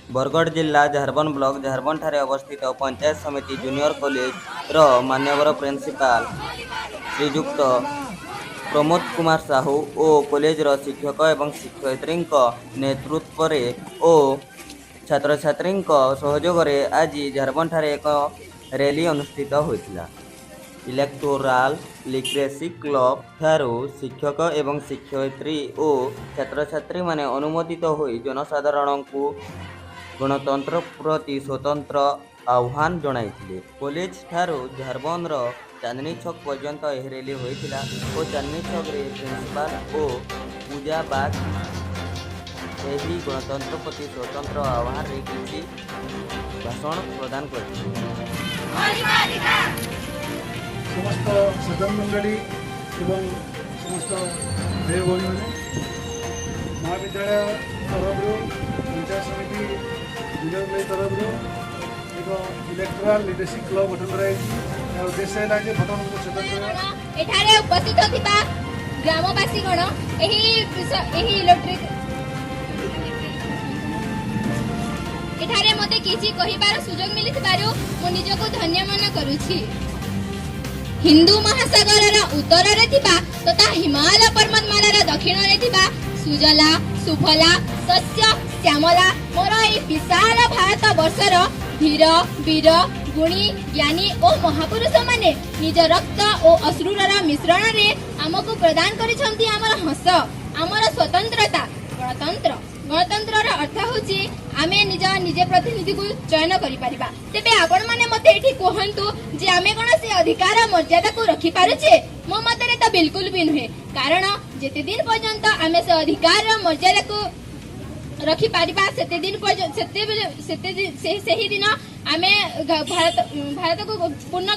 बरगढ़ जिला झारबन ब्लॉक झारबन ठारे अवस्थित पंचायत समिति जूनियर कॉलेज रो मान्यवर प्रिंसिपाल श्रीजुक्त प्रमोद कुमार साहू और कॉलेज रो शिक्षक एवं शिक्षयित्री नेतृत्व और छात्र छात्री सहयोग आज झारबन ठारे एक रैली अनुष्ठित होता। इलेक्टोराल लिटरेसी क्लब ठारू शिक्षक एवं शिक्षयित्री और छात्र छात्री माने अनुमोदित होई जनसाधारण को गणतंत्र प्रति स्वतंत्र आह्वान जणाइथिले। कॉलेज ठारू झारबन चांदनी छक पर्यंत यह रैली होइथिला और चांदनी छक रे प्रिंसिपाल और पूजा बाग यही गणतंत्र प्रति स्वतंत्र आह्वान रे किछि भाषण प्रदान करथिले। समस्त सदन मंडली एवं समस्त भाई भाई मैंने महाविद्यालय तरफ पंचायत समिति जूनियर कॉलेज तरफ एक इलेक्टोराल लिटरेसी क्लब गठन कर उद्देश्य है कि भोटर को सचेतन करना। एठारे उपस्थित होतिबा ग्रामवासी गण एही इलेक्ट्रिक एठारे मते किछि कहिबार सुजोग मिलिथिबारु मो निजको धन्य मन करूछि। हिंदू महासागर उत्तर रे थिबा तथा हिमालय पर्वतमाला दक्षिण रे थिबा सुजला सुफला सस्य श्यामला मोर ए विशाल भारत वर्षर धीर वीर गुणी ज्ञानी और महापुरुष माने निज रक्त और अश्रुर मिश्रण रे आमको प्रदान करिसंती हमर हस हमर स्वतंत्रता गणतंत्र गणतंत्र अर्थ होची आमे निजे प्रतिनिधि को चयन करि परिबा। तेबे आपण माने मते एठी कहंतु जे आमे कोनोसी अधिकार मर्यादा को रखि पारुछे। मो मतरे तो बिल्कुल भी नुहे, कारण जेते दिन पर्यंत आमे से अधिकार मर्यादा को रखि पारिबा सेते दिन पर्यंत सेते ही दिन आमे भारत को पूर्ण